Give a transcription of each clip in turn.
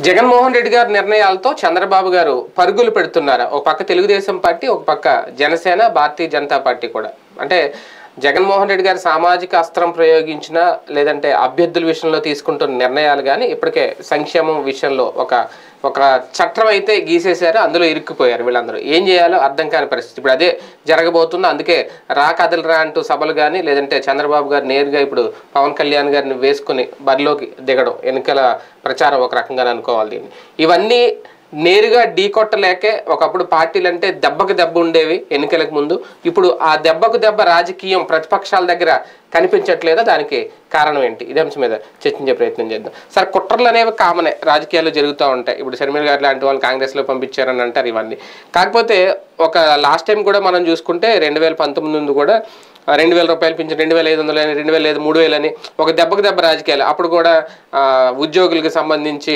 జగన్మోహన్ రెడ్డి గారి నిర్ణయాలతో చంద్రబాబు గారు పరుగులు పెడుతున్నారు. ఒక పక్క తెలుగుదేశం పార్టీ, ఒక పక్క జనసేన, భారతీయ జనతా పార్టీ కూడా. అంటే జగన్మోహన్ రెడ్డి గారు సామాజిక అస్త్రం ప్రయోగించిన లేదంటే అభ్యర్థుల విషయంలో తీసుకుంటున్న నిర్ణయాలు కానీ ఇప్పటికే సంక్షేమం విషయంలో ఒక చట్టం అయితే గీసేశారు, అందులో ఇరుక్కుపోయారు. వీళ్ళందరూ ఏం చేయాలో అర్థం కాని పరిస్థితి ఇప్పుడు అదే జరగబోతుంది. అందుకే రా కదలరా అంటూ సభలు కానీ లేదంటే చంద్రబాబు గారు నేరుగా ఇప్పుడు పవన్ కళ్యాణ్ గారిని వేసుకుని బరిలోకి దిగడం, ఎన్నికల ప్రచారం ఒక రకంగా అనుకోవాలి దీన్ని. ఇవన్నీ నేరుగా ఢీకొట్టలేకే ఒకప్పుడు పార్టీలు అంటే దెబ్బకు దెబ్బ ఉండేవి ఎన్నికలకు ముందు. ఇప్పుడు ఆ దెబ్బకు దెబ్బ రాజకీయం ప్రతిపక్షాల దగ్గర కనిపించట్లేదా? దానికి కారణం ఏంటి? ఇదే అంశం మీద చర్చించే ప్రయత్నం చేద్దాం. సార్, కుట్రలు అనేవి కామనే రాజకీయాల్లో జరుగుతూ ఉంటాయి. ఇప్పుడు షర్మిల గారు లాంటి వాళ్ళు కాంగ్రెస్లో పంపించారని అంటారు ఇవన్నీ. కాకపోతే ఒక లాస్ట్ టైం కూడా మనం చూసుకుంటే 2019 నుండి కూడా 2,000 రూపాయలు పింఛన్, 2,500 అని, 2,000 3,000 అని ఒక దెబ్బకు దెబ్బ రాజకీయాలు. అప్పుడు కూడా ఉద్యోగులకు సంబంధించి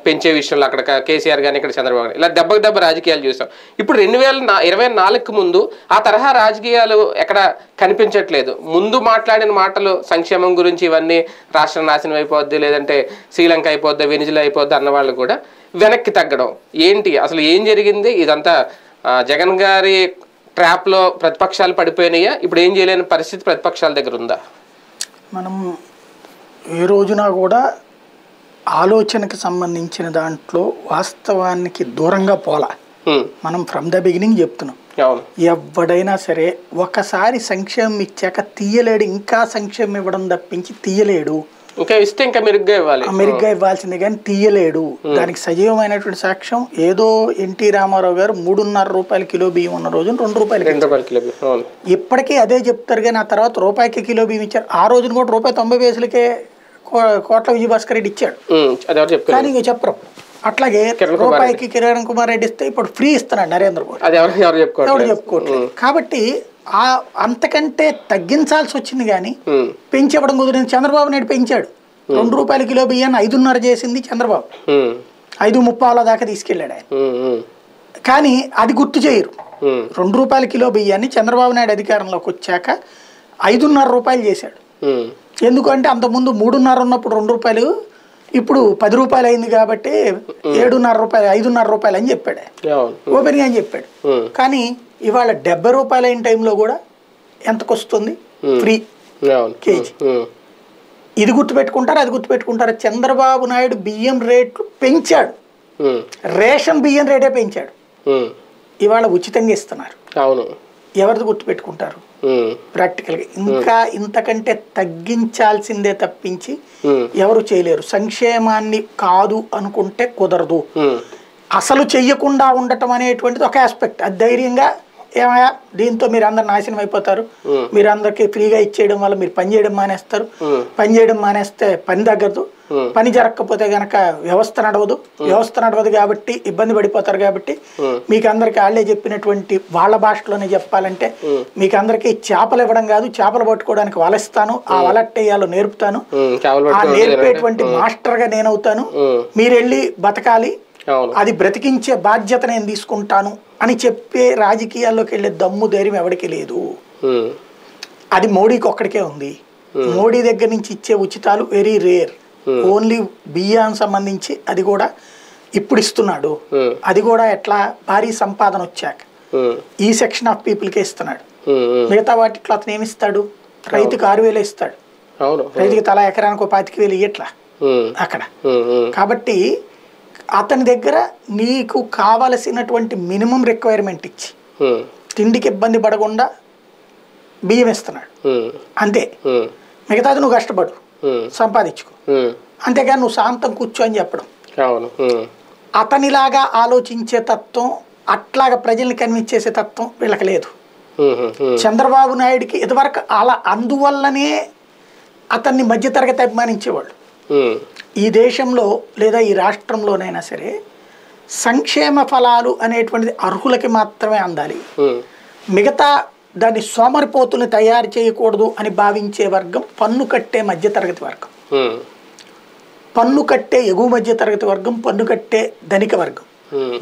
పెంచే విషయంలో అక్కడ కేసీఆర్ కానీ ఇక్కడ చంద్రబాబు ఇలా దెబ్బకు దెబ్బ రాజకీయాలు చూసాం. ఇప్పుడు 2024కు ముందు ఆ తరహా రాజకీయాలు ఎక్కడ కనిపించట్లేదు. ముందు మాట్లాడిన మాటలు సంక్షేమం గురించి ఇవన్నీ రాష్ట్రం నాశనం అయిపోద్ది, లేదంటే శ్రీలంక అయిపోద్ది, వెనిజులా అయిపోద్ది అన్న వాళ్ళు కూడా వెనక్కి తగ్గడం ఏంటి? అసలు ఏం జరిగింది? ఇదంతా జగన్ గారి ట్రాప్లో ప్రతిపక్షాలు పడిపోయినాయా? ఇప్పుడు ఏం చేయలేని పరిస్థితి ప్రతిపక్షాల దగ్గర ఉందా? మనం ఏ రోజున కూడా ఆలోచనకు సంబంధించిన దాంట్లో వాస్తవానికి దూరంగా పోలా. మనం ఫ్రమ్ ద బిగినింగ్ చెప్తున్నాం, ఎవడైనా సరే ఒకసారి సంక్షేమం ఇచ్చాక తీయలేడు, ఇంకా సంక్షేమం ఇవ్వడం తప్పించి తీయలేడు. ఇంకా ఇస్తే ఇంకా మెరుగ్గా ఇవ్వాల్సిందే కానీ తీయలేడు. దానికి సజీవమైనటువంటి సాక్ష్యం ఏదో ఎన్టీ రామారావు గారు 3.5 రూపాయల కిలో బియ్యం ఉన్న రోజున 2 రూపాయలు కిలో. ఇప్పటికీ అదే చెప్తారు కానీ ఆ తర్వాత రూపాయికి కిలో బియ్యం ఇచ్చారు. ఆ రోజున కూడా ₹1.90 కోట్ల విజయభాస్కర్ రెడ్డి ఇచ్చాడు, కానీ ఇంక చెప్పరు. అట్లాగే రూపాయికి కిరణ్ కుమార్ రెడ్డి ఇస్తే ఇప్పుడు ఫ్రీ ఇస్తున్నాడు నరేంద్ర మోడీ, ఎవరు చెప్పుకోవట్లేదు. కాబట్టి అంతకంటే తగ్గించాల్సి వచ్చింది కానీ పెంచివ్వడం కుదిరింది. చంద్రబాబు నాయుడు పెంచాడు. 2 రూపాయల కిలో బియ్యాన్ని 5.5 చేసింది చంద్రబాబు, 5.30 దాకా తీసుకెళ్ళాడు ఆయన. కానీ అది గుర్తు చేయరు. 2 రూపాయల కిలో బియ్యాన్ని చంద్రబాబు నాయుడు అధికారంలోకి వచ్చాక 5.5 రూపాయలు చేశాడు. ఎందుకంటే అంతకుముందు 3.5 ఉన్నప్పుడు 2 రూపాయలు, ఇప్పుడు 10 రూపాయలు అయింది కాబట్టి 7.5 రూపాయలు, 5.5 రూపాయలు అని చెప్పాడు, ఓపెన్గా అని చెప్పాడు. కానీ ఇవాళ 70 రూపాయలు అయిన టైంలో కూడా ఎంతకు వస్తుంది? Free KG. ఇది గుర్తుపెట్టుకుంటారు, అది గుర్తుపెట్టుకుంటారు. చంద్రబాబు నాయుడు బియ్యం రేట్లు పెంచాడు, రేషన్ బియ్యం రేటే పెంచాడు. ఇవాళ ఉచితంగా ఇస్తున్నారు. ఎవరిది గుర్తుపెట్టుకుంటారు? ప్రాక్టికల్గా ఇంకా ఇంతకంటే తగ్గించాల్సిందే తప్పించి ఎవరు చేయలేరు. సంక్షేమాన్ని కాదు అనుకుంటే కుదరదు. అసలు చెయ్యకుండా ఉండటం అనేటువంటిది ఒక ఆస్పెక్ట్. అది ధైర్యంగా ఏమయ్యా దీంతో మీరు అందరు నాశనం అయిపోతారు, మీరు అందరికి ఫ్రీగా ఇచ్చేయడం వల్ల మీరు పని చేయడం మానేస్తారు, పని చేయడం మానేస్తే పని తగ్గదు, పని జరగకపోతే గనక వ్యవస్థ నడవదు కాబట్టి ఇబ్బంది పడిపోతారు. కాబట్టి మీకు అందరికి వాళ్ళే చెప్పినటువంటి వాళ్ళ భాషలోనే చెప్పాలంటే మీకు అందరికి చేపలు ఇవ్వడం కాదు, చేపలు పట్టుకోవడానికి వలస్తాను, ఆ వలట్టేయాలో నేర్పుతాను, ఆ నేర్పేటువంటి మాస్టర్గా నేనవుతాను, మీరెళ్ళి బతకాలి, అది బ్రతికించే బాధ్యత నేను తీసుకుంటాను అని చెప్పే రాజకీయాల్లోకి వెళ్ళే దమ్ము ధైర్యం ఎవరికి లేదు. అది మోడీకి ఒక్కడికే ఉంది. మోడీ దగ్గర నుంచి ఇచ్చే ఉచితాలు వెరీ రేర్. ఓన్లీ బియ్యానికి సంబంధించి అది కూడా ఇప్పుడు ఇస్తున్నాడు. అది కూడా ఎట్లా భారీ సంపాదన వచ్చాక ఈ సెక్షన్ ఆఫ్ పీపుల్కే ఇస్తున్నాడు. మిగతా వాటిట్లో అతను ఏమిస్తాడు? రైతుకి 6,000 ఇస్తాడు, రైతుకి తలా ఎకరానికి 25,000 ఇయ్యట్లా అక్కడ. కాబట్టి అతని దగ్గర నీకు కావలసినటువంటి మినిమం రిక్వైర్మెంట్ ఇచ్చి తిండికి ఇబ్బంది పడకుండా బియ్యం ఇస్తున్నాడు అంతే. మిగతాది నువ్వు కష్టపడు, సంపాదించుకో, అంతేగాని నువ్వు శాంతం కూర్చో అని చెప్పడం. అతనిలాగా ఆలోచించే తత్వం, అట్లాగా ప్రజల్ని కన్విన్స్ చేసే తత్వం వీళ్ళకి లేదు. చంద్రబాబు నాయుడికి ఇదివరకు అలా, అందువల్లనే అతన్ని మధ్యతరగతి అభిమానించేవాళ్ళు. ఈ దేశంలో లేదా ఈ రాష్ట్రంలోనైనా సరే సంక్షేమ ఫలాలు అనేటువంటిది అర్హులకి మాత్రమే అందాలి. మిగతా దాన్ని సోమరిపోతుని తయారు చేయకూడదు అని భావించే వర్గం పన్ను కట్టే మధ్యతరగతి వర్గం, పన్ను కట్టే ఎగువ మధ్యతరగతి వర్గం, పన్ను కట్టే ధనిక వర్గం.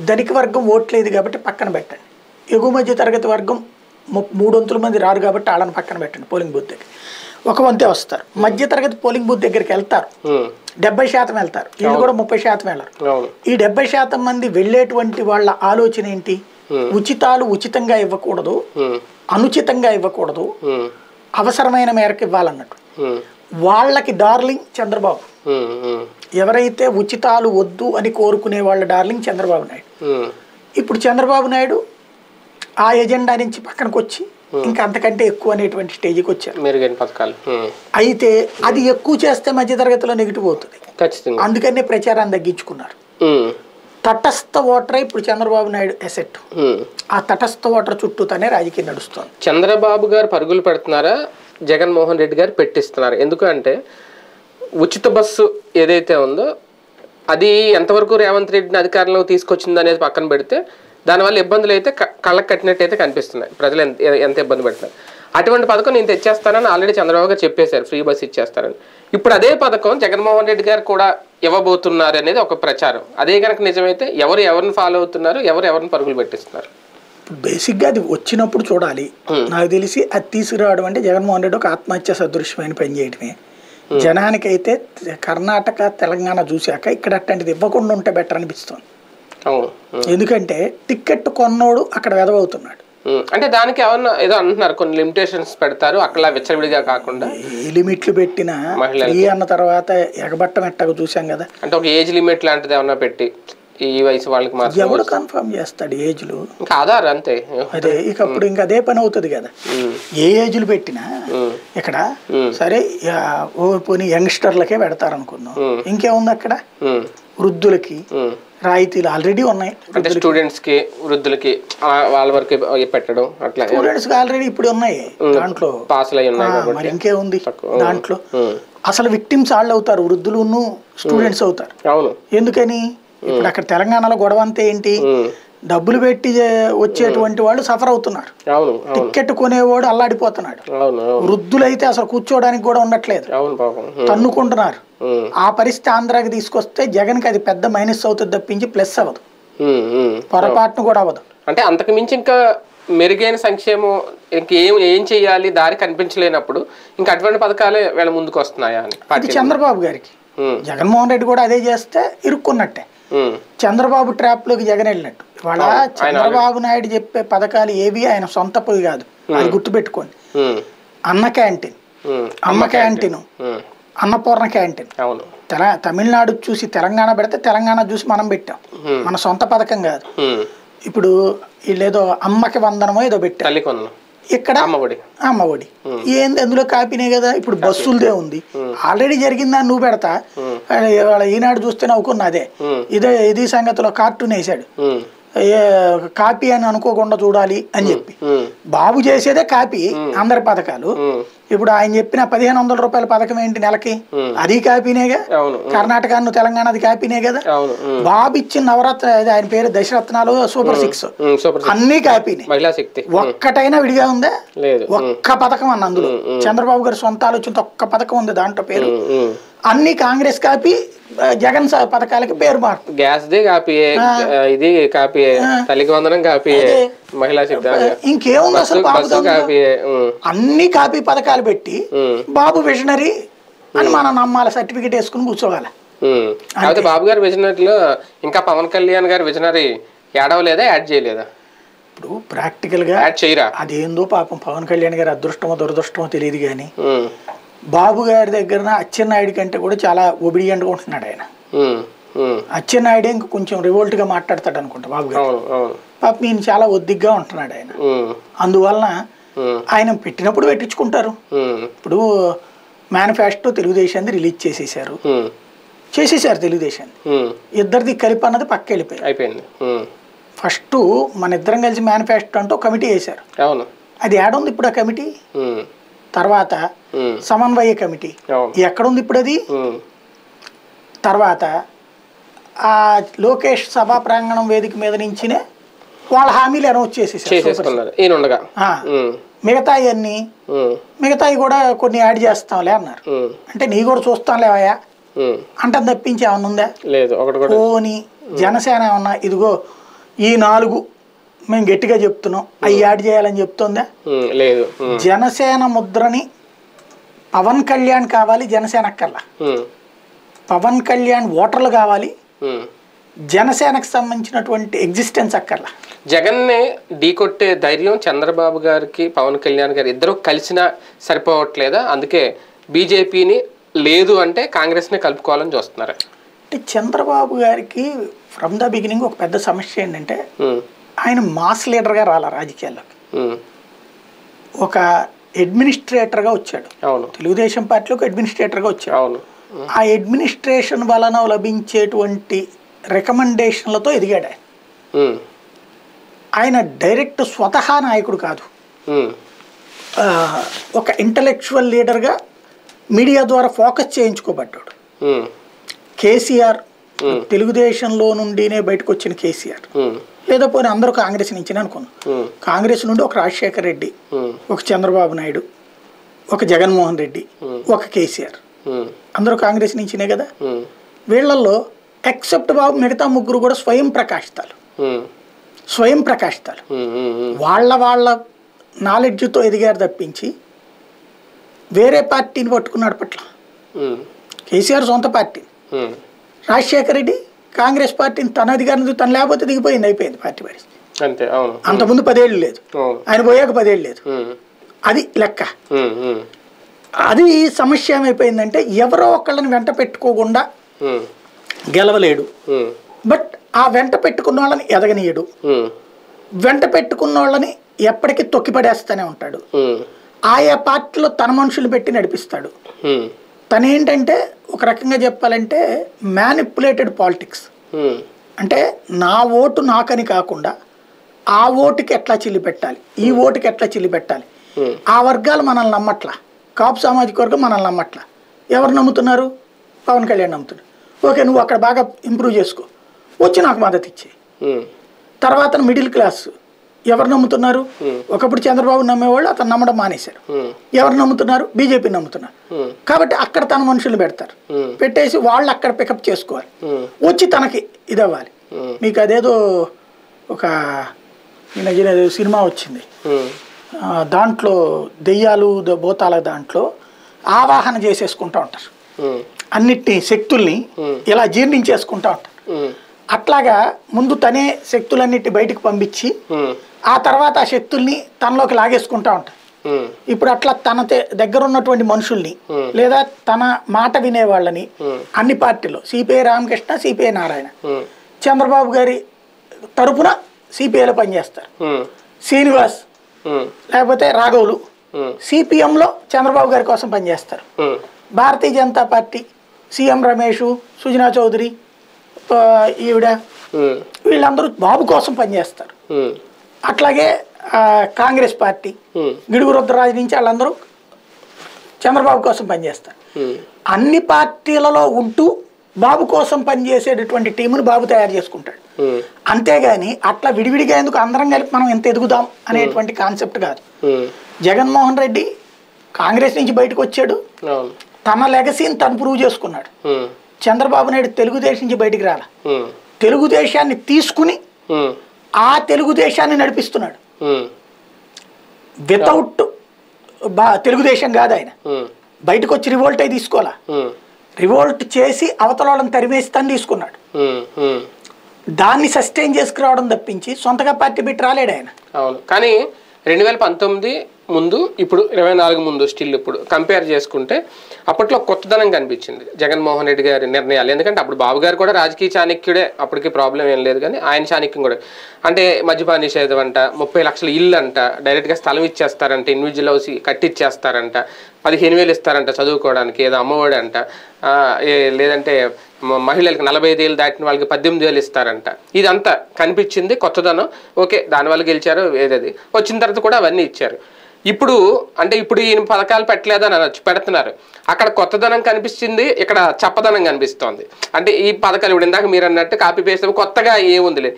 ధనిక వర్గం ఓట్లేదు కాబట్టి పక్కన పెట్టండి. ఎగువ మధ్యతరగతి వర్గం 3 వంతుల మంది రారు కాబట్టి వాళ్ళని పక్కన పెట్టండి పోలింగ్ బూత్ దగ్గర. ఒక వంతే వస్తారు. మధ్యతరగతి పోలింగ్ బూత్ దగ్గరికి వెళ్తారు, 70% వెళ్తారు, వీళ్ళు కూడా 30% వెళ్ళరు. ఈ 70% మంది వెళ్ళేటువంటి వాళ్ళ ఆలోచన ఏంటి? ఉచితాలు ఉచితంగా ఇవ్వకూడదు, అనుచితంగా ఇవ్వకూడదు, అవసరమైన మేరకు ఇవ్వాలన్నట్టు. వాళ్ళకి డార్లింగ్ చంద్రబాబు. ఎవరైతే ఉచితాలు వద్దు అని కోరుకునే వాళ్ళ డార్లింగ్ చంద్రబాబు నాయుడు. ఇప్పుడు చంద్రబాబు నాయుడు ఆ ఎజెండా నుంచి పక్కనకు వచ్చి ఇంకా అంతకంటే ఎక్కువ అనేటువంటి స్టేజ్కి వచ్చారు. మెరుగైన పథకాలు అయితే అది ఎక్కువ చేస్తే మధ్యతరగతిలో నెగిటివ్ అవుతుంది, అందుకనే ప్రచారాన్ని తగ్గించుకున్నారు. తటస్థ ఓటరే ఇప్పుడు చంద్రబాబు నాయుడు ఎసెట్. ఆ తటస్థ ఓటర్ చుట్టూతోనే రాజకీయం నడుస్తుంది. చంద్రబాబు గారు పరుగులు పెడుతున్నారా, జగన్మోహన్ రెడ్డి గారు పెట్టిస్తున్నారు? ఎందుకంటే ఉచిత బస్సు ఏదైతే ఉందో అది ఎంతవరకు రేవంత్ రెడ్డిని అధికారంలో తీసుకొచ్చింది అనేది పక్కన పెడితే దానివల్ల ఇబ్బందులు అయితే కళ్ళకు కట్టినట్టయితే కనిపిస్తున్నాయి. ప్రజలు ఎంత ఇబ్బంది పెడుతున్నారు. అటువంటి పథకం నేను తెచ్చేస్తానని ఆల్రెడీ చంద్రబాబు గారు చెప్పేశారు, ఫ్రీ బస్ ఇచ్చేస్తారని. ఇప్పుడు అదే పథకం జగన్మోహన్ రెడ్డి గారు కూడా ఇవ్వబోతున్నారు అనేది ఒక ప్రచారం. అదే కనుక నిజమైతే ఎవరిని ఫాలో అవుతున్నారు, ఎవరిని పరుగులు పెట్టిస్తున్నారు? బేసిక్గా అది వచ్చినప్పుడు చూడాలి. నాకు తెలిసి అది తీసుకురావడం అంటే జగన్మోహన్ రెడ్డి ఒక ఆత్మహత్య సదృశ్యమైన పని చేయడమే. జనానికైతే కర్ణాటక తెలంగాణ చూశాక ఇక్కడ అట్లాంటిది ఇవ్వకుండా ఉంటే బెటర్ అనిపిస్తుంది. ఎందుకంటే టికెట్ కొన్నోడు అక్కడ వెదవవుతున్నాడు. అంటే దానికి ఏమన్నా ఏదో అంటున్నారు, కొన్ని లిమిటేషన్స్ పెడతారు అక్కడ విచ్చలవిడిగా కాకుండా. ఈ లిమిట్లు పెట్టిన అన్న తర్వాత ఎగబట్టం ఎట్టగా చూసాం కదా. అంటే ఒక ఏజ్ లిమిట్ లాంటిది ఏమన్నా పెట్టి ఈ వయసు వాళ్ళకి మాత్రం ఎవడు కన్ఫర్మ్ చేస్తాడు ఏజ్లు? ఆధార్ అంతే. అదే ఇక అప్పుడు ఇంకా అదే పని అవుతుంది కదా. ఏ ఏజ్లు పెట్టినా ఇక్కడ సరే పోనీ యంగ్స్టర్లకే పెడతారు అనుకుందాం, ఇంకేముంది అక్కడ? వృద్ధులకి రాయితీలు ఆల్రెడీ ఉన్నాయి. అంటే స్టూడెంట్స్ కి, వృద్ధులకి వాళ్ళ వరకు పెట్టడం అట్లా. స్టూడెంట్స్ కి ఆల్రెడీ ఇప్పుడు ఉన్నాయి దాంట్లో పాసులు అయి ఉన్నాయి. మరి ఇంకేముంది దాంట్లో? అసలు విక్టిమ్స్ వాళ్ళు అవుతారు, వృద్ధులు స్టూడెంట్స్ అవుతారు. ఎందుకని? ఇప్పుడు అక్కడ తెలంగాణలో గొడవ అంతా ఏంటి? డబ్బులు పెట్టి వచ్చేటువంటి వాళ్ళు సఫర్ అవుతున్నారు, టికెట్ కొనేవాడు అల్లాడిపోతున్నాడు. వృద్ధులైతే అసలు కూర్చోడానికి కూడా ఉండట్లేదు, తన్నుకుంటున్నారు. ఆ పరిస్థితి ఆంధ్రాకి తీసుకొస్తే జగన్ కి అది పెద్ద మైనస్ అవుతుంది తప్పించి ప్లస్ అవ్వదు, పొరపాటును కూడా అవ్వదు. అంటే అంతకు మించి ఇంకా మెరుగైన సంక్షేమం ఏం చెయ్యాలి దారి కనిపించలేనప్పుడు ఇంకా అటువంటి పథకాలే వీళ్ళ ముందుకు వస్తున్నాయా అని అది చంద్రబాబు గారికి. జగన్మోహన్ రెడ్డి కూడా అదే చేస్తే ఇరుక్కున్నట్టే. చంద్రబాబు ట్రాప్ లోకి జగన్ వెళ్ళినట్టు. ఇవాళ చంద్రబాబు నాయుడు చెప్పే పథకాలు ఏవి ఆయన సొంత పోయి కాదు, అది గుర్తుపెట్టుకోండి. అన్న క్యాంటీన్, అమ్మ క్యాంటీన్, అన్నపూర్ణ క్యాంటీన్. తమిళనాడు చూసి తెలంగాణ పెడితే తెలంగాణ చూసి మనం పెట్టాం, మన సొంత పథకం కాదు. ఇప్పుడు వీళ్ళేదో అమ్మకి వందనమో ఏదో పెట్టారు, ఇక్కడ అమ్మఒడి ఏంది అందులో కాపీనే కదా. ఇప్పుడు బస్సులదే ఉంది, ఆల్రెడీ జరిగిందని నువ్వు పెడతా. ఈనాడు చూస్తే నవ్వుకున్నా అదే ఇది సంగతిలో కార్టూన్ వేసాడు, కాపీ అని అనుకోకుండా చూడాలి అని చెప్పి. బాబు చేసేదే కాపీ అందరి పథకాలు. ఇప్పుడు ఆయన చెప్పిన 1500 రూపాయల పథకం ఏంటి నెలకి? అది కాపీనేగా. కర్ణాటక తెలంగాణ అది కాపీనే కదా. బాబు ఇచ్చిన నవరత్న ఆయన పేరు దశరత్నాలు, సూపర్ 6 అన్ని కాపీనే. ఒక్కటైనా విడిగా ఉందా? ఒక్క పథకం అన్న అందులో చంద్రబాబు గారి సొంత ఆలోచనతో ఒక్క పథకం ఉంది, దాంట్లో పేరు అన్ని కాంగ్రెస్ కాపీ, జగన్ పథకాలకి పేరు మార్పు. గ్యాస్ దే కాపీ, ఇది కాపీ, తల్లికి వందనం కాపీ, మహిళా ఇంకేముంది అసలు? అన్ని కాపీ పథకాలు పెట్టి బాబు విజనరీ అని మనం నమ్మాలి, సర్టిఫికేట్ వేసుకుని కూర్చోవాలి. కాకపోతే బాబు గారి విజనరీలో ఇంకా పవన్ కళ్యాణ్ గారి విజనరీ ఏడవలేదా, యాడ్ చేయలేదా? ఇప్పుడు ప్రాక్టికల్ గా యాడ్ చేయరా? అదేందో పాపం పవన్ కళ్యాణ్ గారి అదృష్టమో దురదృష్టమో తెలియదు కానీ బాబు గారి దగ్గర అచ్చెన్నాయుడు కంటే కూడా చాలా ఒబిడియంట్గా ఉంటున్నాడు ఆయన. అచ్చెన్నాయుడు ఇంకా కొంచెం రివోల్ట్ గా మాట్లాడతాడు అనుకుంటా బాబు గారు. పాప ఈయన చాలా ఒద్దిగ్గా ఉంటున్నాడు ఆయన. అందువలన ఆయన పెట్టినప్పుడు పెట్టించుకుంటారు. ఇప్పుడు మేనిఫెస్టో తెలుగుదేశాన్ని రిలీజ్ చేసేసారు తెలుగుదేశాన్ని. ఇద్దరిది కలిపి అన్నది పక్క వెళ్ళిపోయింది. ఫస్ట్ మన ఇద్దరం కలిసి మేనిఫెస్టో అంటూ కమిటీ వేశారు, అది ఏడుంది ఇప్పుడు ఆ కమిటీ? తర్వాత సమన్వయ కమిటీ ఎక్కడుంది ఇప్పుడు అది? తర్వాత ఆ లోకేష్ సభా ప్రాంగణం వేదిక మీద నుంచినే వాళ్ళ హామీలు అనౌన్స్ చేసేసారు. మిగతాయి కూడా కొన్ని యాడ్ చేస్తాంలే అన్నారు. అంటే నీ కూడా చూస్తాంలేవయ్యా అంటే తప్పించి ఏమన్నా ఉందా? పోనీ జనసేన ఏమన్నా ఇదిగో ఈ 4 మేము గట్టిగా చెప్తున్నాం అవి యాడ్ చేయాలని చెప్తుందా? లేదు. జనసేన ముద్రని పవన్ కళ్యాణ్ కావాలి, జనసేన అక్కర్లా. పవన్ కళ్యాణ్ ఓటర్లు కావాలి, జనసేనకు సంబంధించినటువంటి ఎగ్జిస్టెన్స్ అక్కర్లా. జగన్నే ఢీకొట్టే ధైర్యం చంద్రబాబు గారికి పవన్ కళ్యాణ్ గారు ఇద్దరు కలిసినా సరిపోవట్లేదా? అందుకే బీజేపీని లేదు అంటే కాంగ్రెస్ని కలుపుకోవాలని చూస్తున్నారు. అంటే చంద్రబాబు గారికి ఫ్రమ్ ద బిగినింగ్ ఒక పెద్ద సమస్య ఏంటంటే ఆయన మాస్ లీడర్గా రాలా రాజకీయాల్లోకి. ఒక అడ్మినిస్ట్రేటర్గా వచ్చాడు, తెలుగుదేశం పార్టీలోకి అడ్మినిస్ట్రేటర్గా వచ్చాడు. ఆ అడ్మినిస్ట్రేషన్ వలన లభించేటువంటి రికమెండేషన్లతో ఎదిగాడు ఆయన. ఆయన డైరెక్ట్ స్వతహా నాయకుడు కాదు, ఒక ఇంటలెక్చువల్ లీడర్గా మీడియా ద్వారా ఫోకస్ చేయించుకోబడ్డాడు. కేసీఆర్ తెలుగుదేశంలో నుండినే బయటకు వచ్చిన కేసీఆర్, లేదా పోనీ అందరూ కాంగ్రెస్ నుంచి అనుకున్నాం. కాంగ్రెస్ నుండి ఒక రాజశేఖర్ రెడ్డి, ఒక చంద్రబాబు నాయుడు, ఒక జగన్మోహన్ రెడ్డి, ఒక కేసీఆర్, అందరూ కాంగ్రెస్ నుంచినే కదా. వీళ్ళల్లో ఎక్సెప్ట్ బాబు మిగతా ముగ్గురు కూడా స్వయం ప్రకాశితాలు. వాళ్ళ నాలెడ్జ్తో ఎదిగారు తప్పించి వేరే పార్టీని పట్టుకున్నాడు పట్ల. కేసీఆర్ సొంత పార్టీ, రాజశేఖర రెడ్డి కాంగ్రెస్ పార్టీని తన అధికారం తను లేకపోతే దిగిపోయింది, అయిపోయింది పార్టీ పరిస్థితి. అంతకుముందు 10 ఏళ్ళు లేదు, ఆయన పోయాక 10 ఏళ్ళు లేదు, అది లెక్క. అది సమస్య ఏమైపోయిందంటే ఎవరో ఒకళ్ళని వెంట పెట్టుకోకుండా గెలవలేడు, బట్ ఆ వెంట పెట్టుకున్న వాళ్ళని ఎదగనీయడు, వెంట పెట్టుకున్న వాళ్ళని ఎప్పటికీ తొక్కిపడేస్తూనే ఉంటాడు. ఆయా పార్టీలో తన మనుషులు పెట్టి నడిపిస్తాడు. తనేంటంటే ఒక రకంగా చెప్పాలంటే మ్యానిపులేటెడ్ పాలిటిక్స్. అంటే నా ఓటు నాకని కాకుండా ఆ ఓటుకి ఎట్లా చిల్లి పెట్టాలి, ఈ ఓటుకి ఎట్లా చిల్లి పెట్టాలి. ఆ వర్గాలు మనల్ని నమ్మట్లా, కాపు సామాజిక వర్గం మనల్ని నమ్మట్లా. ఎవరు నమ్ముతున్నారు? పవన్ కళ్యాణ్ నమ్ముతున్నాడు. ఓకే, నువ్వు అక్కడ బాగా ఇంప్రూవ్ చేసుకో, వచ్చి నాకు మద్దతు ఇచ్చే. తర్వాత మిడిల్ క్లాస్ ఎవరు నమ్ముతున్నారు? ఒకప్పుడు చంద్రబాబు నమ్మేవాళ్ళు, అతను నమ్మడం మానేశారు. ఎవరు నమ్ముతున్నారు? బీజేపీని నమ్ముతున్నారు. కాబట్టి అక్కడ తన మనుషులు పెడతారు, పెట్టేసి వాళ్ళు అక్కడ పికప్ చేసుకోవాలి, వచ్చి తనకి ఇది అవ్వాలి. మీకు అదేదో ఒక సినిమా వచ్చింది, దాంట్లో దెయ్యాలు భూతాల దాంట్లో ఆవాహన చేసేసుకుంటూ ఉంటారు, అన్నిటినీ శక్తుల్ని ఇలా జీర్ణించేసుకుంటూ ఉంటారు. అట్లాగా ముందు తనే శక్తులన్నిటి బయటకు పంపించి ఆ తర్వాత ఆ శక్తుల్ని తనలోకి లాగేసుకుంటా ఉంటారు. ఇప్పుడు అట్లా తన దగ్గర ఉన్నటువంటి మనుషుల్ని లేదా తన మాట వినే వాళ్ళని అన్ని పార్టీలో సిపిఐ రామకృష్ణ, సిపిఐ నారాయణ, చంద్రబాబు గారి తరపున సిపిఐలో పనిచేస్తారు. శ్రీనివాస్ లేకపోతే రాఘవులు సిపిఎంలో చంద్రబాబు గారి కోసం పనిచేస్తారు. భారతీయ జనతా పార్టీ సీఎం రమేష్, సుజనా చౌదరి, ఈవిడ, వీళ్ళందరూ బాబు కోసం పనిచేస్తారు. అట్లాగే కాంగ్రెస్ పార్టీ గిడుగు రుద్రరాజు నుంచి వాళ్ళందరూ చంద్రబాబు కోసం పనిచేస్తారు. అన్ని పార్టీలలో ఉంటూ బాబు కోసం పనిచేసేటటువంటి టీమును బాబు తయారు చేసుకుంటాడు. అంతేగాని అట్లా విడివిడిగా ఎందుకు అందరం కలిపి మనం ఎంత ఎదుగుదాం అనేటువంటి కాన్సెప్ట్ కాదు. జగన్మోహన్ రెడ్డి కాంగ్రెస్ నుంచి బయటకు వచ్చాడు, తన లెగసీని తను ప్రూవ్ చేసుకున్నాడు. చంద్రబాబు నాయుడు తెలుగుదేశం నుంచి బయటికి రాల, తెలుగుదేశాన్ని తీసుకుని ఆ తెలుగుదేశాన్ని నడిపిస్తున్నాడు. వితౌట్ తెలుగుదేశం కాదు ఆయన, బయటకు వచ్చి రివోల్ట్ అయి తీసుకోవాలా, రివోల్ట్ చేసి అవతల వాళ్ళని తరిమేస్తాను తీసుకున్నాడు. దాన్ని సస్టైన్ చేసుకురావడం తప్పించి సొంతగా పార్టీ పెట్టి రాలేడు ఆయన. అవును, కానీ 2019 ముందు ఇప్పుడు 24 ముందు స్టిల్ ఇప్పుడు కంపేర్ చేసుకుంటే అప్పట్లో కొత్తదనం కనిపించింది జగన్మోహన్ రెడ్డి గారి నిర్ణయాలు. ఎందుకంటే అప్పుడు బాబు గారు కూడా రాజకీయ చాణక్యుడే, అప్పటికి ప్రాబ్లం ఏం లేదు. కానీ ఆయన చాణక్యం కూడా అంటే మద్యపాన నిషేధం అంట, 30 లక్షల ఇల్లు అంట, డైరెక్ట్గా స్థలం ఇచ్చేస్తారంట, ఇండివిజువల్ హౌస్ కట్టిచ్చేస్తారంట, 15,000 ఇస్తారంట చదువుకోవడానికి, ఏదో అమ్మఒడి అంట, లేదంటే మహిళలకు 45 ఏళ్ళు దాటిన వాళ్ళకి 18,000 ఇస్తారంట. ఇదంతా కనిపించింది కొత్తదనం. ఓకే, దానివల్ల గెలిచారు, ఏదది వచ్చిన తర్వాత కూడా అవన్నీ ఇచ్చారు. ఇప్పుడు అంటే ఇప్పుడు ఈయన పథకాలు పెట్టలేదని అనొచ్చు, పెడుతున్నారు. అక్కడ కొత్తదనం కనిపిస్తుంది, ఇక్కడ చప్పదనం కనిపిస్తోంది. అంటే ఈ పథకాలు ఇప్పుడు ఇందాక మీరు అన్నట్టు కాపీ పేస్ట్ కొత్తగా ఏముంది లేదు.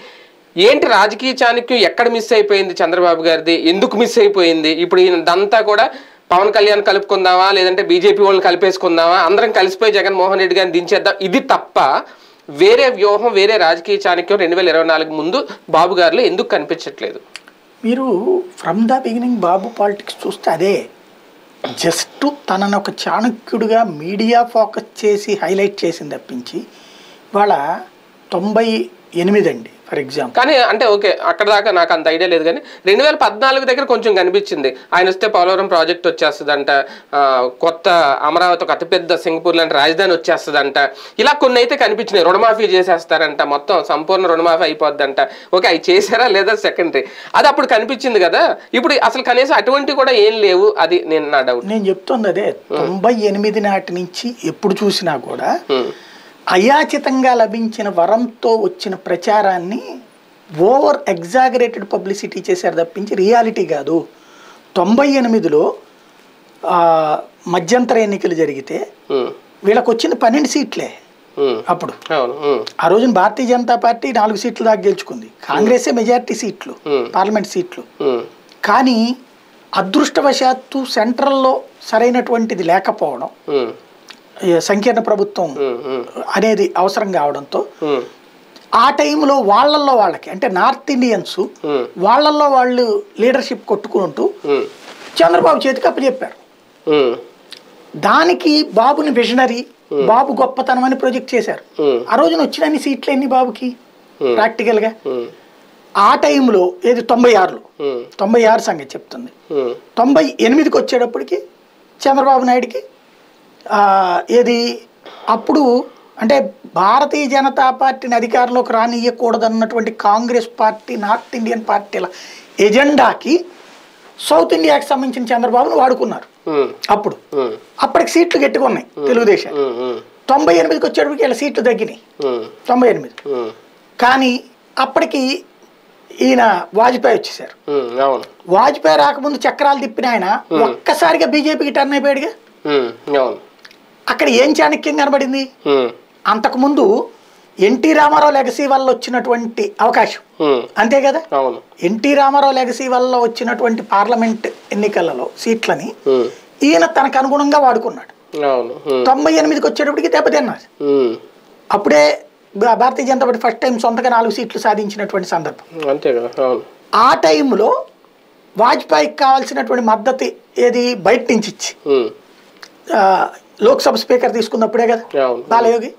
ఏంటి రాజకీయ చాణక్యం ఎక్కడ మిస్ అయిపోయింది చంద్రబాబు గారిది, ఎందుకు మిస్ అయిపోయింది? ఇప్పుడు ఈయనదంతా కూడా పవన్ కళ్యాణ్ కలుపుకుందామా, లేదంటే బీజేపీ వాళ్ళని కలిపేసుకుందామా, అందరం కలిసిపోయి జగన్మోహన్ రెడ్డి గారిని దించేద్దాం, ఇది తప్ప వేరే వ్యూహం, వేరే రాజకీయ చాణక్యం 2024 ముందు బాబు గారిలో ఎందుకు కనిపించట్లేదు? మీరు from the beginning Babu politics చూస్తే అదే జస్ట్ తనను ఒక చాణక్యుడిగా మీడియా ఫోకస్ చేసి హైలైట్ చేసింది తప్పించి వాళ్ళ 98 అండి ఫర్ ఎగ్జాంపుల్. కానీ అంటే ఓకే అక్కడ దాకా నాకు అంత ఐడియా లేదు, కానీ 2014 దగ్గర కొంచెం కనిపించింది. ఆయన వస్తే పోలవరం ప్రాజెక్ట్ వచ్చేస్తుందంట, కొత్త అమరావతి ఒక అతిపెద్ద సింగపూర్ లాంటి రాజధాని వచ్చేస్తుందంట, ఇలా కొన్ని అయితే కనిపించినాయి. రుణమాఫీ చేసేస్తారంట, మొత్తం సంపూర్ణ రుణమాఫీ అయిపోద్దంట. ఓకే అవి చేశారా లేదా సెకండరీ, అది అప్పుడు కనిపించింది కదా. ఇప్పుడు అసలు కనీసం అటువంటివి కూడా ఏం లేవు, అది నేను నా డౌట్. నేను చెప్తుంది అదే 98 నాటి నుంచి ఎప్పుడు చూసినా కూడా అయాచితంగా లభించిన వరంతో వచ్చిన ప్రచారాన్ని ఓవర్ ఎగ్జాగరేటెడ్ పబ్లిసిటీ చేశారు తప్పించి రియాలిటీ కాదు. 98లో మధ్యంతర ఎన్నికలు జరిగితే వీళ్ళకి వచ్చింది 12 సీట్లే. అప్పుడు ఆ రోజున భారతీయ జనతా పార్టీ 4 సీట్లు దాకా గెలుచుకుంది, కాంగ్రెసే మెజారిటీ సీట్లు, పార్లమెంట్ సీట్లు. కానీ అదృష్టవశాత్తు సెంట్రల్లో సరైనటువంటిది లేకపోవడం, సంకీర్ణ ప్రభుత్వం అనేది అవసరం కావడంతో ఆ టైంలో వాళ్ళల్లో వాళ్ళకి అంటే నార్త్ ఇండియన్స్ వాళ్ళల్లో వాళ్ళు లీడర్షిప్ కొట్టుకుంటూ చంద్రబాబు చేతికి అప్పచెప్పారు. దానికి బాబుని విజనరీ, బాబు గొప్పతనం అని ప్రొజెక్ట్ చేశారు. ఆ రోజున వచ్చిన సీట్లు ఎన్ని బాబుకి ప్రాక్టికల్ గా? ఆ టైంలో ఏది 96 సంగతి చెప్తుంది. 98కి వచ్చేటప్పటికి చంద్రబాబు నాయుడికి ఏది అప్పుడు అంటే భారతీయ జనతా పార్టీని అధికారంలోకి రానియకూడదన్నటువంటి కాంగ్రెస్ పార్టీ, నార్త్ ఇండియన్ పార్టీల ఎజెండాకి సౌత్ ఇండియాకి సంబంధించిన చంద్రబాబును వాడుకున్నారు. అప్పటికి సీట్లు గట్టిగా ఉన్నాయి తెలుగుదేశం. 98కి వచ్చేటప్పటికి వీళ్ళ సీట్లు తగ్గినాయి 98. కానీ అప్పటికి ఈయన వాజ్పేయి వచ్చేసారు. వాజ్పేయి రాకముందు చక్రాలు తిప్పిన ఆయన ఒక్కసారిగా బీజేపీకి టర్న్ అయిపోయాడుగా. అక్కడ ఏం చాణక్యం కనబడింది? అంతకుముందు ఎన్టీ రామారావు లెగసీ వల్ల వచ్చినటువంటి అవకాశం, అంతే కదా. ఎన్టీ రామారావు లెగసీ వల్ల వచ్చినటువంటి పార్లమెంట్ ఎన్నికలలో సీట్లని ఈయన తనకు అనుగుణంగా వాడుకున్నాడు. 98కి వచ్చేటప్పటికి దెబ్బతిన్నారు. అప్పుడే Bharatiya Janata party first time సొంతగా 4 సీట్లు సాధించినటువంటి సందర్భం. ఆ టైంలో వాజ్పేయికి కావాల్సినటువంటి మద్దతు ఏది బయట నుంచి ఇచ్చి లోక్సభ స్పీకర్ తీసుకున్నప్పుడే కదా బాలయోగి.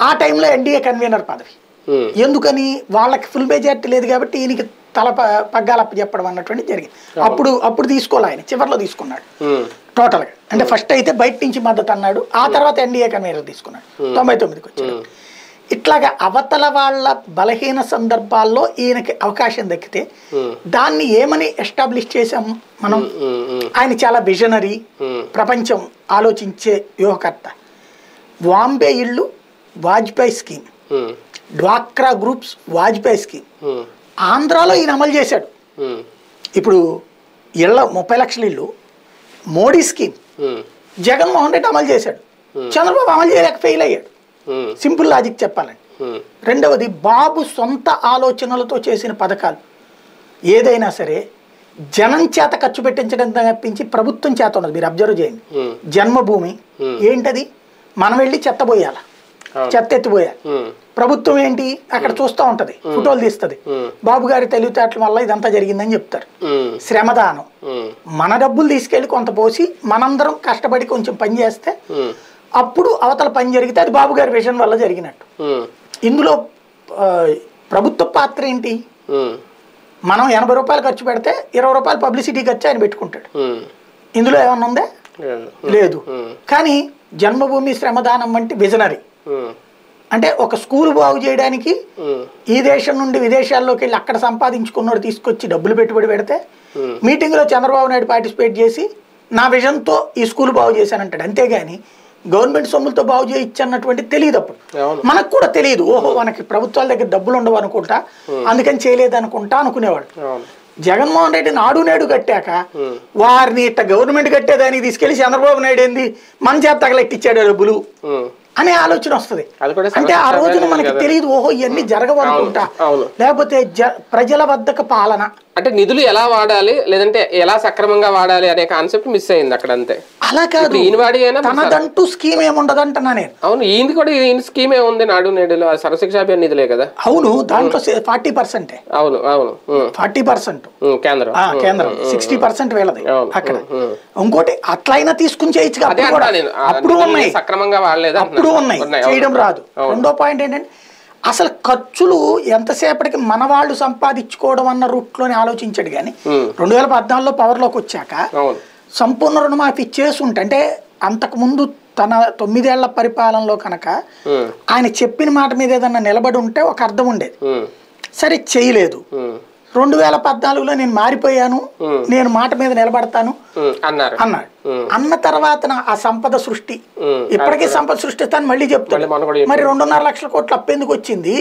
ఆ టైంలో ఎన్డీఏ కన్వీనర్ పదవి. ఎందుకని? వాళ్ళకి ఫుల్ మెజారిటీ లేదు కాబట్టి ఈయనకి పగ్గాలప్ప చెప్పడం అన్నటువంటి జరిగింది. అప్పుడు తీసుకోవాలి, ఆయన చివరిలో తీసుకున్నాడు టోటల్గా. అంటే ఫస్ట్ అయితే బయట నుంచి మద్దతు అన్నాడు, ఆ తర్వాత ఎన్డీఏ కన్వీనర్ తీసుకున్నాడు 99కి వచ్చాడు. ఇట్లాగా అవతల వాళ్ళ బలహీన సందర్భాల్లో ఈయనకి అవకాశం దక్కితే దాన్ని ఏమని ఎస్టాబ్లిష్ చేసాం మనం? ఆయన చాలా విజనరీ, ప్రపంచం ఆలోచించే వ్యూహకర్త. వాంబే ఇళ్ళు వాజ్పేయి స్కీమ్, డ్వాక్రా గ్రూప్స్ వాజ్పేయి స్కీమ్ ఆంధ్రాలో ఈయన అమలు చేశాడు. ఇప్పుడు ఇళ్ళ 30 లక్షల ఇల్లు మోడీ స్కీమ్ జగన్మోహన్ రెడ్డి అమలు చేశాడు, చంద్రబాబు అమలు చేయలేక ఫెయిల్ అయ్యాడు. సింపుల్ లాజిక్ చెప్పాలండి. రెండవది బాబు సొంత ఆలోచనలతో చేసిన పథకాలు ఏదైనా సరే జనం చేత ఖర్చు పెట్టించడం తప్పించి ప్రభుత్వం చేత ఉన్నది. మీరు అబ్జర్వ్ చేయండి. జన్మభూమి ఏంటది? మనం వెళ్ళి చెత్త పోయాల, చెత్త ఎత్తిపోయాలి. ప్రభుత్వం ఏంటి అక్కడ చూస్తూ ఉంటది, ఫోటోలు తీస్తుంది, బాబు గారి తెలివితేటల వల్ల ఇదంతా జరిగిందని చెప్తారు. శ్రమదానం, మన డబ్బులు తీసుకెళ్లి కొంత పోసి మనందరం కష్టపడి కొంచెం పని చేస్తే అప్పుడు అవతల పని జరిగితే అది బాబు గారి విజన్ వల్ల జరిగినట్టు. ఇందులో ప్రభుత్వ పాత్ర ఏంటి? మనం 80 రూపాయలు ఖర్చు పెడితే 20 రూపాయలు పబ్లిసిటీ ఖర్చు ఆయన పెట్టుకుంటాడు. ఇందులో ఏమన్నా ఉందా? లేదు. కానీ జన్మభూమి, శ్రమదానం వంటి విజనరీ అంటే ఒక స్కూల్ బాగు చేయడానికి ఈ దేశం నుండి విదేశాల్లోకి వెళ్ళి అక్కడ సంపాదించుకున్నోడు తీసుకొచ్చి డబ్బులు పెట్టుబడి పెడితే మీటింగ్లో చంద్రబాబు నాయుడు పార్టిసిపేట్ చేసి నా విజన్తో ఈ స్కూల్ బాగు చేశానంటాడు. అంతేగాని గవర్నమెంట్ సొమ్ములతో బాగు చేయొచ్చు అన్నటువంటి తెలియదు. అప్పుడు మనకు కూడా తెలియదు. ఓహో మనకి ప్రభుత్వాల దగ్గర డబ్బులు ఉండవు అనుకుంటా, అందుకని చేయలేదు అనుకుంటా అనుకునేవాడు. జగన్మోహన్ రెడ్డి నాడు నేడు కట్టాక వారిని ఇట్ట గవర్నమెంట్ కట్టేదానికి తీసుకెళ్లి చంద్రబాబు నాయుడు ఏంది మన చేత తగలెట్టిచ్చాడు డబ్బులు అనే ఆలోచన వస్తుంది. అంటే ఆ రోజున మనకి తెలియదు, ఓహో ఇవన్నీ జరగవనుకుంటా. లేకపోతే ప్రజల వద్దకు పాలన అంటే నిధులు ఎలా వాడాలి, లేదంటే ఎలా సక్రమంగా వాడాలి అనే కాన్సెప్ట్ మిస్ అయింది అక్కడ. అంతే. అలా కాదు, ఈయనవాడి అయినా తనదంటూ స్కీమ్ ఏముండదు అంటున్నా నేను. అవును, ఈయన కూడా ఈయన స్కీమ్ ఏముంది నాడు నేడులో సర్వశిక్ష అభియాన్ నిధులే కదా. అవును, దాంట్లో 40%. అవును అవును 40% కేంద్రం 60% వీళ్ళది అక్కడ. ఇంకోటి అట్లయినా తీసుకుని చేయొచ్చు, అప్పుడు ఉన్నాయి సక్రమంగా వాడలేదు, అప్పుడు ఉన్నాయి, చేయడం రాదు. రెండో పాయింట్ ఏంటంటే అసలు ఖర్చులు ఎంతసేపటికి మన వాళ్ళు సంపాదించుకోవడం అన్న రూట్లోనే ఆలోచించాడు. కానీ 2014లో పవర్లోకి వచ్చాక సంపూర్ణ రుణమాఫీ చేసుంటే, అంటే అంతకుముందు తన 9 ఏళ్ల పరిపాలనలో కనుక ఆయన చెప్పిన మాట మీద ఏదన్నా నిలబడి ఉంటే ఒక అర్థం ఉండేది. సరే చేయలేదు. 2014లో నేను మారిపోయాను, నేను మాట మీద నిలబడతాను అన్నాడు. అన్న తర్వాత ఆ సంపద సృష్టి, ఇప్పటికీ సంపద సృష్టిస్తాను మళ్ళీ చెప్తాడు. మరి 2.5 లక్షల కోట్లు అప్పు ఎందుకు వచ్చింది?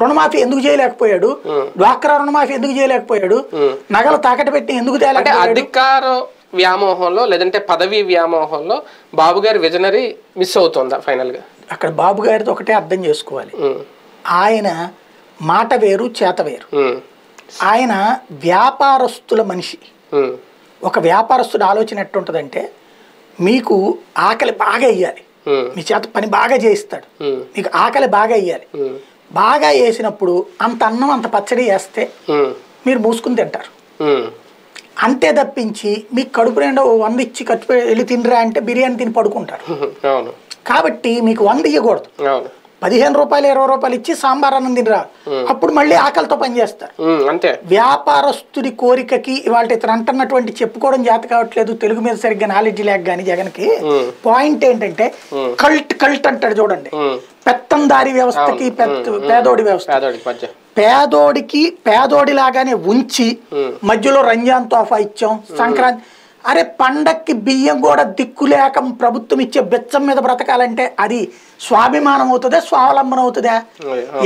రుణమాఫీ ఎందుకు చేయలేకపోయాడు? డ్వాక్రా రుణమాఫీ ఎందుకు చేయలేకపోయాడు? నగలు తాకట్టు పెట్టి ఎందుకు తేలేకపోయాడు? అధికార వ్యామోహంలో లేదంటే పదవి వ్యామోహంలో బాబు గారి విజనరీ మిస్ అవుతుందా ఫైనల్ గా? అక్కడ బాబు గారితో ఒకటే అర్థం చేసుకోవాలి, ఆయన మాట వేరు చేత వేరు. ఆయన వ్యాపారస్తుల మనిషి. ఒక వ్యాపారస్తుడు ఆలోచన ఎట్టుంటదంటే, మీకు ఆకలి బాగా వేయాలి, మీ చేత పని బాగా చేయిస్తాడు, మీకు ఆకలి బాగా వేయాలి. బాగా వేసినప్పుడు అంత అన్నం అంత పచ్చడి వేస్తే మీరు మూసుకుని తింటారు. అంతే తప్పించి మీకు కడుపు నిండా 100 ఇచ్చి ఖర్చు వెళ్ళి తినరా అంటే బిర్యానీ తిని పడుకుంటారు. కాబట్టి మీకు 100 ఇవ్వకూడదు, 15 రూపాయలు 20 రూపాయలు ఇచ్చి సాంబార్ అన్నం తినరా, అప్పుడు మళ్ళీ ఆకలితో పనిచేస్తారు. వ్యాపారస్తుడి కోరికకి ఇవాళ ఇతను అంటున్నటువంటి చెప్పుకోవడం చేత కావట్లేదు, తెలుగు మీద సరిగ్గా నాలెడ్జ్ లేక కానీ జగన్కి. పాయింట్ ఏంటంటే కల్ట్ అంటాడు చూడండి, పెత్తందారి వ్యవస్థకి పేదోడి వ్యవస్థ. పేదోడి లాగానే ఉంచి మధ్యలో రంజాన్ తోఫా ఇచ్చాం, సంక్రాంతి. అరే పండక్కి బియ్యం కూడా దిక్కులేక ప్రభుత్వం ఇచ్చే బెచ్చం మీద బ్రతకాలంటే అది స్వాభిమానం అవుతుందా, స్వావలంబనం అవుతుందా?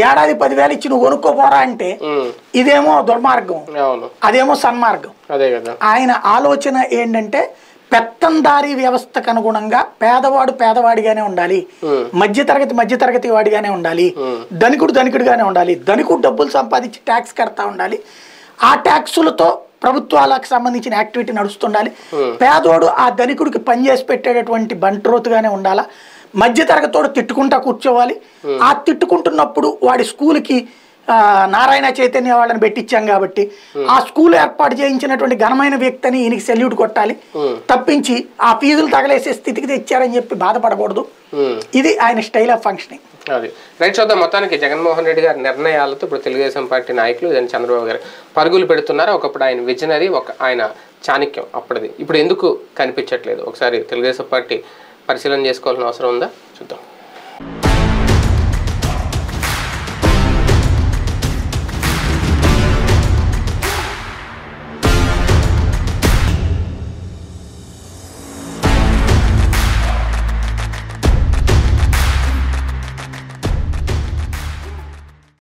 ఏడాది 10,000 ఇచ్చి నువ్వు కొనుక్కోపోరా అంటే ఇదేమో దుర్మార్గం, అదేమో సన్మార్గం. ఆయన ఆలోచన ఏంటంటే పెత్తందారీ వ్యవస్థకు అనుగుణంగా పేదవాడు పేదవాడిగానే ఉండాలి, మధ్యతరగతి వాడిగానే ఉండాలి, ధనికుడుగానే ఉండాలి, ధనికుడు డబ్బులు సంపాదించి ట్యాక్స్ కడతా ఉండాలి, ఆ ట్యాక్సులతో ప్రభుత్వాలకు సంబంధించిన యాక్టివిటీ నడుస్తుండాలి. పేదోడు ఆ ధనికుడికి పనిచేసి పెట్టేటటువంటి బంట్రోతుగానే ఉండాలా, మధ్యతరగతోడు తిట్టుకుంటా కూర్చోవాలి. ఆ తిట్టుకుంటున్నప్పుడు వాడి స్కూల్కి నారాయణ చైతన్య వాళ్ళని పెట్టించాం కాబట్టి ఆ స్కూల్ ఏర్పాటు చేయించినటువంటి ఘనమైన వ్యక్తిని ఈయనకి సెల్యూట్ కొట్టాలి తప్పించి ఆ ఫీజులు తగలేసే స్థితికి తెచ్చారని చెప్పి బాధపడకూడదు. ఇది ఆయన స్టైల్ ఆఫ్ ఫంక్షనింగ్. అది రైట్. చూద్దాం. మొత్తానికి జగన్మోహన్ రెడ్డి గారి నిర్ణయాలతో ఇప్పుడు తెలుగుదేశం పార్టీ నాయకులు చంద్రబాబు గారు పరుగులు పెడుతున్నారు. ఒకప్పుడు ఆయన విజనరీ, ఆయన చాణక్యం అప్పటిది, ఇప్పుడు ఎందుకు కనిపించట్లేదు? ఒకసారి తెలుగుదేశం పార్టీ పరిశీలన చేసుకోవాల్సిన అవసరం ఉందా? చూద్దాం.